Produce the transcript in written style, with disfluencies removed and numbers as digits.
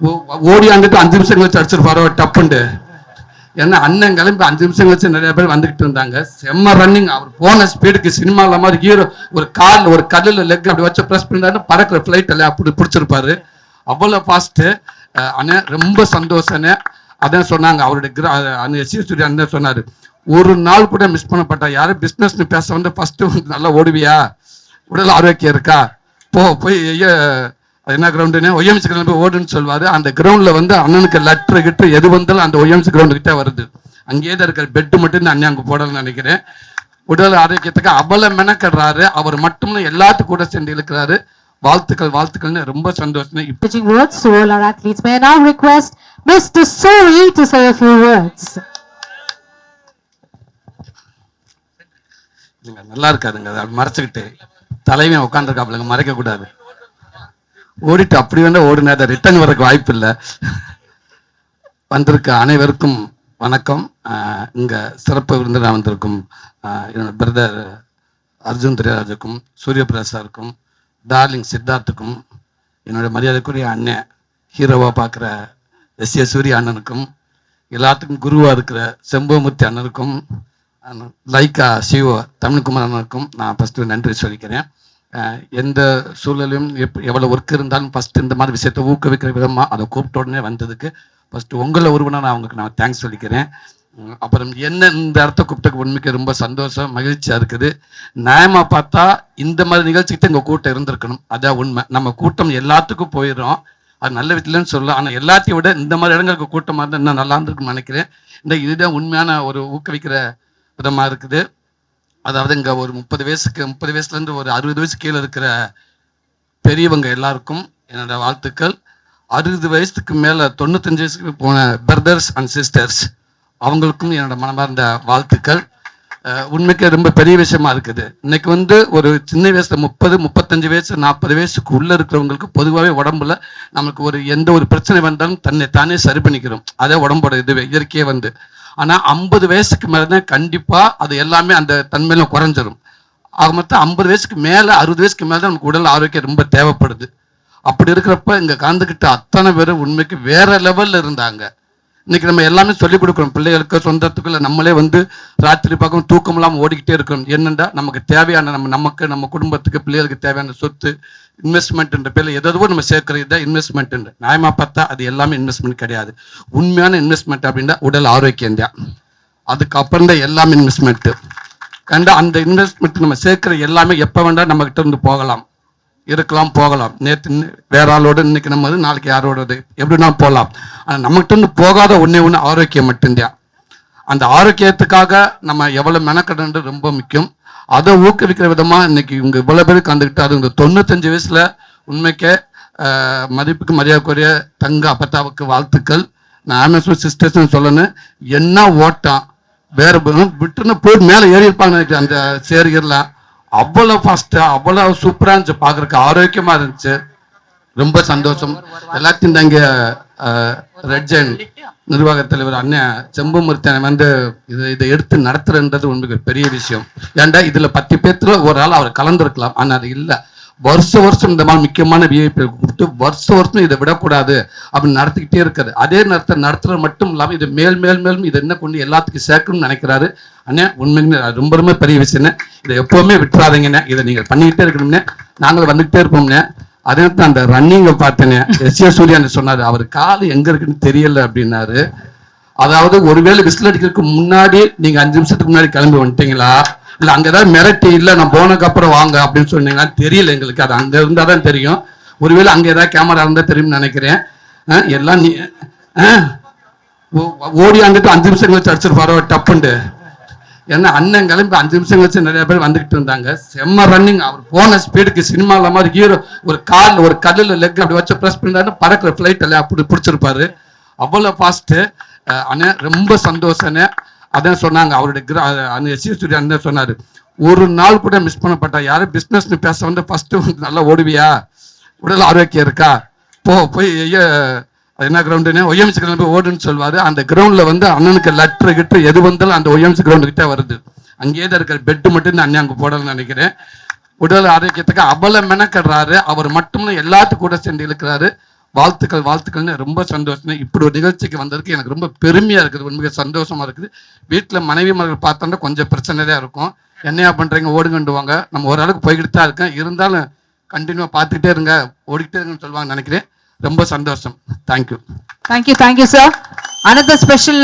ஓடியாந்துட்டு 5 நிமிஷம் கழிச்சு அடிச்சிருப்பாரோ டப்புண்டு. ஏன்னா அண்ணன் கிளம்பி 5 நிமிஷம் கழிச்சு நிறைய பேர் வந்துகிட்டு இருந்தாங்க. செம்ம ரன்னிங். அவர் போன ஸ்பீடுக்கு சினிமாவில் மாதிரி ஹீரோ ஒரு கல்லில் லெக் அப்படி வச்சு ப்ரெஸ் பண்ணிட்டாரு, பறக்கிற ஃப்ளைட் எல்லாம் அப்படி பிடிச்சிருப்பாரு. அவ்வளோ ஃபாஸ்ட்டு. அண்ணன் ரொம்ப சந்தோஷண்ணே. அதான் சொன்னாங்க அவருடைய சூர்யா அண்ணன் சொன்னார், ஒரு நாள் கூட மிஸ் பண்ணப்பட்டா. யாரும் பிஸ்னஸ்னு பேச வந்து ஃபஸ்ட்டு நல்லா ஓடுவியா, உடல் ஆரோக்கியம் இருக்கா, போய் என்ன கிரவுண்டுன்னு ஒய்எம்சி கிரவுண்ட் போய் ஓடுன்னு சொல்லுவார். அந்த கிரவுண்டில் வந்து அண்ணனுக்கு லெட்ரு கிட்டு எது வந்தாலும் அந்த ஒய்எம்சி கிரவுண்டு கிட்டே வருது. அங்கேயே தான் இருக்கிற பெட்டு மட்டும் இந்த அண்ணன் அங்கே போடலன்னு நினைக்கிறேன். உடல் ஆரோக்கியத்துக்கு அவ்வளோ மெனக்கடுறாரு. அவர் மட்டும் எல்லாத்துக்கும் கூட சேர்ந்து இருக்கிறாரு. வாழ்த்துக்கள்னு ரொம்ப சந்தோஷம். Words to all our athletes. May I now request Mr. Suri to say a few words. நல்லா இருக்காதுங்க, அதை மறைச்சுக்கிட்டு தலைவன் உட்காந்துருக்காப்லங்க, மறைக்க கூடாது. ஓடிட்டு அப்படி வேணா ஓடுனா அதை ரிட்டர்ன் வரக்கு வாய்ப்பு இல்லை. வந்திருக்க அனைவருக்கும் வணக்கம். இங்கே சிறப்பு விருந்தினர் வந்திருக்கும் என்னோட பிரதர் அர்ஜுன் திரைராஜுக்கும், சூரியபிரகாஷ் சாருக்கும், டார்லிங் சித்தார்த்துக்கும், என்னோட மரியாதைக்குரிய அண்ணன் ஹீரோவாக பார்க்குற எஸ் சூரிய அண்ணனுக்கும், எல்லாத்துக்கும் குருவாக இருக்கிற செம்பமூர்த்தி அண்ணனுக்கும், லைக்கா சிவோ தமிழ்குமார் அண்ணனுக்கும் நான் ஃபஸ்ட்டு நன்றி சொல்லிக்கிறேன். எந்த சூழலையும் எவ்வளோ ஒர்க் இருந்தாலும் ஃபஸ்ட்டு இந்த மாதிரி விஷயத்தை ஊக்குவிக்கிற விதமாக அதை கூப்பிட்ட உடனே வந்ததுக்கு ஃபஸ்ட்டு உங்களை ஒருவனாக நான் அவங்களுக்கு நான் தேங்க்ஸ் சொல்லிக்கிறேன். அப்புறம் என்ன இந்த இடத்த கூப்பிட்டக்கு உண்மைக்கு ரொம்ப சந்தோஷம், மகிழ்ச்சியாக இருக்குது. நியாயமாக பார்த்தா இந்த மாதிரி நிகழ்ச்சிக்கிட்ட எங்கள் கூட்டம் இருந்திருக்கணும். அதான் உண்மை. நம்ம கூட்டம் எல்லாத்துக்கும் போயிடும், அது நல்ல விதத்துலன்னு சொல்லலாம். ஆனால் எல்லாத்தையும் விட இந்த மாதிரி இடங்களுக்கு கூட்டமாக இருந்தால் இன்னும் நல்லா இருந்திருக்குன்னு நினைக்கிறேன். இதுதான் உண்மையான ஒரு ஊக்குவிக்கிற விதமாக இருக்குது. அதாவது இங்கே ஒரு 30 வயசுலேருந்து ஒரு 60 வயசு கீழே இருக்கிற பெரியவங்க எல்லாருக்கும் என்னோட வாழ்த்துக்கள். 60 வயசுக்கு மேலே 95 வயசுக்கு போன பிரதர்ஸ் அண்ட் சிஸ்டர்ஸ் அவங்களுக்கும் என்னோட மனமார்ந்த வாழ்த்துக்கள். உண்மைக்கு ரொம்ப பெரிய விஷயமா இருக்குது. இன்னைக்கு வந்து ஒரு சின்ன வயசுல 30, 35 வயசு 40 வயசுக்கு உள்ளே இருக்கிறவங்களுக்கு பொதுவாகவே உடம்புல நமக்கு எந்த ஒரு பிரச்சனை வந்தாலும் தானே சரி பண்ணிக்கிறோம். அதே உடம்போட இதுவே இயற்கையே வந்து. ஆனால் 50 வயசுக்கு மேலே தான் கண்டிப்பாக அது எல்லாமே அந்த தன்மையில குறைஞ்சிரும். ஆக மொத்தம் 50 வயசுக்கு மேலே 60 வயசுக்கு மேலே தான் நமக்கு உடல் ஆரோக்கியம் ரொம்ப தேவைப்படுது. அப்படி இருக்கிறப்ப இங்கே கலந்துக்கிட்ட அத்தனை பேரும் உண்மைக்கு வேற லெவலில் இருந்தாங்க. இன்னைக்கு நம்ம எல்லாமே சொல்லிக் கொடுக்குறோம் பிள்ளைகளுக்கு, சொந்தத்துக்குள்ள நம்மளே வந்து ராத்திரி பக்கம் தூக்கம் இல்லாமல் ஓடிக்கிட்டே இருக்கிறோம். என்னென்னா நமக்கு தேவையான நமக்கு நம்ம குடும்பத்துக்கு பிள்ளைகளுக்கு தேவையான சொத்து இன்வெஸ்ட்மெண்ட்ன்ற பேரில் எதோ நம்ம சேர்க்கறது தான் இன்வெஸ்ட்மெண்ட். நியாயமாக பார்த்தா அது எல்லாமே இன்வெஸ்ட்மெண்ட் கிடையாது. உண்மையான இன்வெஸ்ட்மெண்ட் அப்படின்னா உடல் ஆரோக்கியம் தான். அதுக்கப்புறம் தான் எல்லாமே இன்வெஸ்ட்மெண்ட்டு. அந்த இன்வெஸ்ட்மெண்ட் நம்ம சேர்க்குற எல்லாமே எப்போ வேண்டாம் நம்மகிட்ட இருந்து போகலாம். நேற்று வேற ஆளோட இன்னைக்கு நம்ம நாளைக்கு யாரோடது எப்படின்னா போகலாம். ஆனால் நம்மகிட்ட இருந்து போகாத ஒன்று ஆரோக்கியம் மட்டும்தான். அந்த ஆரோக்கியத்துக்காக நம்ம எவ்வளோ மெனக்கடன்றது ரொம்ப முக்கியம். அதை ஊக்குவிக்கிற விதமாக இன்னைக்கு இவங்க இவ்வளோ பேர் கலந்துக்கிட்டு, அது இந்த 95 வயசில் உண்மைக்கே மதிப்புக்கு மரியாதைக்குரிய தங்க அப்பத்தாவுக்கு வாழ்த்துக்கள். நான் ஆமேஸ்வர் சிஸ்டர்ஸ்ன்னு சொல்லணும். என்ன ஓட்டம் வேற விட்டுன்னு போய் மேலே ஏறி இருப்பாங்க நினைக்கிறேன். அந்த சேரிகர்லாம் அவ்வளோ ஃபாஸ்ட்டாக அவ்வளோ சூப்பராக இருந்துச்சு, பார்க்குறக்கு ஆரோக்கியமாக இருந்துச்சு. ரொம்ப சந்தோஷம். எல்லாத்தையும் இங்கே ரெட் ஜெயின் நிர்வாக தலைவர் அண்ணன் செம்பமூர்த்தி வந்து இதை எடுத்து நடத்துறன்றது உண்மைக்கு பெரிய விஷயம். ஏன்டா இதில் 10 பேர்த்துல ஒரு ஆள் அவர் கலந்துருக்கலாம். ஆனால் அது இல்லை. வருஷம் இந்த மாதிரி முக்கியமான விஐபி கூப்பிட்டு வருஷம் இதை விடக்கூடாது அப்படின்னு நடத்திக்கிட்டே இருக்காரு. அதே நேரத்தை நடத்துறது மட்டும் இல்லாமல் இதை மேலும் இதை என்ன கொண்டு எல்லாத்துக்கும் சேர்க்கணும்னு நினைக்கிறாரு. அண்ணே உண்மைங்க ரொம்ப பெரிய விஷயம்னே. இதை எப்பவுமே விட்டுறாதீங்கண்ணே. இதை நீங்கள் பண்ணிக்கிட்டே இருக்கணும்னே. நாங்களும் வந்துகிட்டே இருப்போம்ண்ணே. அதே நேரத்தில் அந்த ரன்னிங்கை பார்த்தேனே, எஸ் சூர்யா சொன்னார், அவர் கால் எங்கே இருக்குன்னு தெரியல அப்படின்னாரு. அதாவது ஒருவேளை விசில் அடிக்கிறதுக்கு முன்னாடி நீங்கள் 5 நிமிஷத்துக்கு முன்னாடி கிளம்பி வந்துட்டீங்களா, இல்லை அங்கே ஏதாவது மிரட்டி இல்லை நான் போனதுக்கு அப்புறம் வாங்க அப்படின்னு சொன்னீங்கன்னா தெரியல எங்களுக்கு. அது அங்கே இருந்தால் தான் தெரியும். ஒருவேளை அங்கே ஏதாவது கேமரா இருந்தால் தெரியும்னு நினைக்கிறேன். எல்லாம் ஓடியாந்துட்டு 5 நிமிஷம் கழிச்சு அடிச்சிருப்பாரோ டப்புண்டு. ஏன்னா அண்ணன் கிளம்பி 5 நிமிஷம் கழிச்சு நிறைய பேர் வந்துகிட்டு இருந்தாங்க. செம்ம ரன்னிங். அவர் போன ஸ்பீடுக்கு சினிமாவில் மாதிரி ஹீரோ ஒரு கல்லில் லெக் அப்படி வச்சு ப்ரெஸ் பண்ணிட்டாரு, பறக்கிற ஃப்ளைட் எல்லாம் அப்படி பிடிச்சிருப்பாரு. அவ்வளோ ஃபாஸ்ட்டு. அண்ணன் ரொம்ப சந்தோஷண்ணே. அதான் சொன்னாங்க அவருடைய சூர்யா அண்ணன் சொன்னார், ஒரு நாள் கூட மிஸ் பண்ணப்பட்டா. யாரும் பிஸ்னஸ்னு பேச வந்து ஃபஸ்ட்டு நல்லா ஓடுவியா, உடல் ஆரோக்கியம் இருக்கா, போய் என்ன கிரவுண்டுன்னு ஒய்எம்சி கிரவுண்ட் போய் ஓடுன்னு சொல்லுவார். அந்த கிரவுண்டில் வந்து அண்ணனுக்கு லெட்ரு கிட்டு எது வந்தாலும் அந்த ஒய்எம்சி கிரவுண்டுக்கிட்டே வருது. அங்கேயே தான் இருக்கிற பெட்டு மட்டும் அண்ணன் அங்கே போடலன்னு நினைக்கிறேன். உடல் ஆரோக்கியத்துக்கு அவ்வளோ மெனக்கடுறாரு. அவர் மட்டும் எல்லாத்துக்கும் கூட சேர்ந்து இருக்கிறாரு. வாழ்த்துக்கள்னு ரொம்ப சந்தோஷம். இப்படி ஒரு நிகழ்ச்சிக்கு வந்ததுக்கு எனக்கு ரொம்ப பெருமையாக இருக்குது, உண்மையாக சந்தோஷமாக இருக்குது. வீட்டில் மனைவிமார்கள் பார்த்தோன்னா கொஞ்சம் பிரச்சனை தான் இருக்கும். என்னையா பண்ணுறீங்க ஓடுங்கண்டுவாங்க. நம்ம ஓரளவுக்கு போய்கிட்டு தான் இருக்கேன். இருந்தாலும் கண்டினியூவாக பார்த்துக்கிட்டே இருங்க, ஓடிக்கிட்டே இருங்கன்னு சொல்லுவாங்க நினைக்கிறேன். ரொம்ப சந்தோஷம். Thank you. Thank you, sir. Another special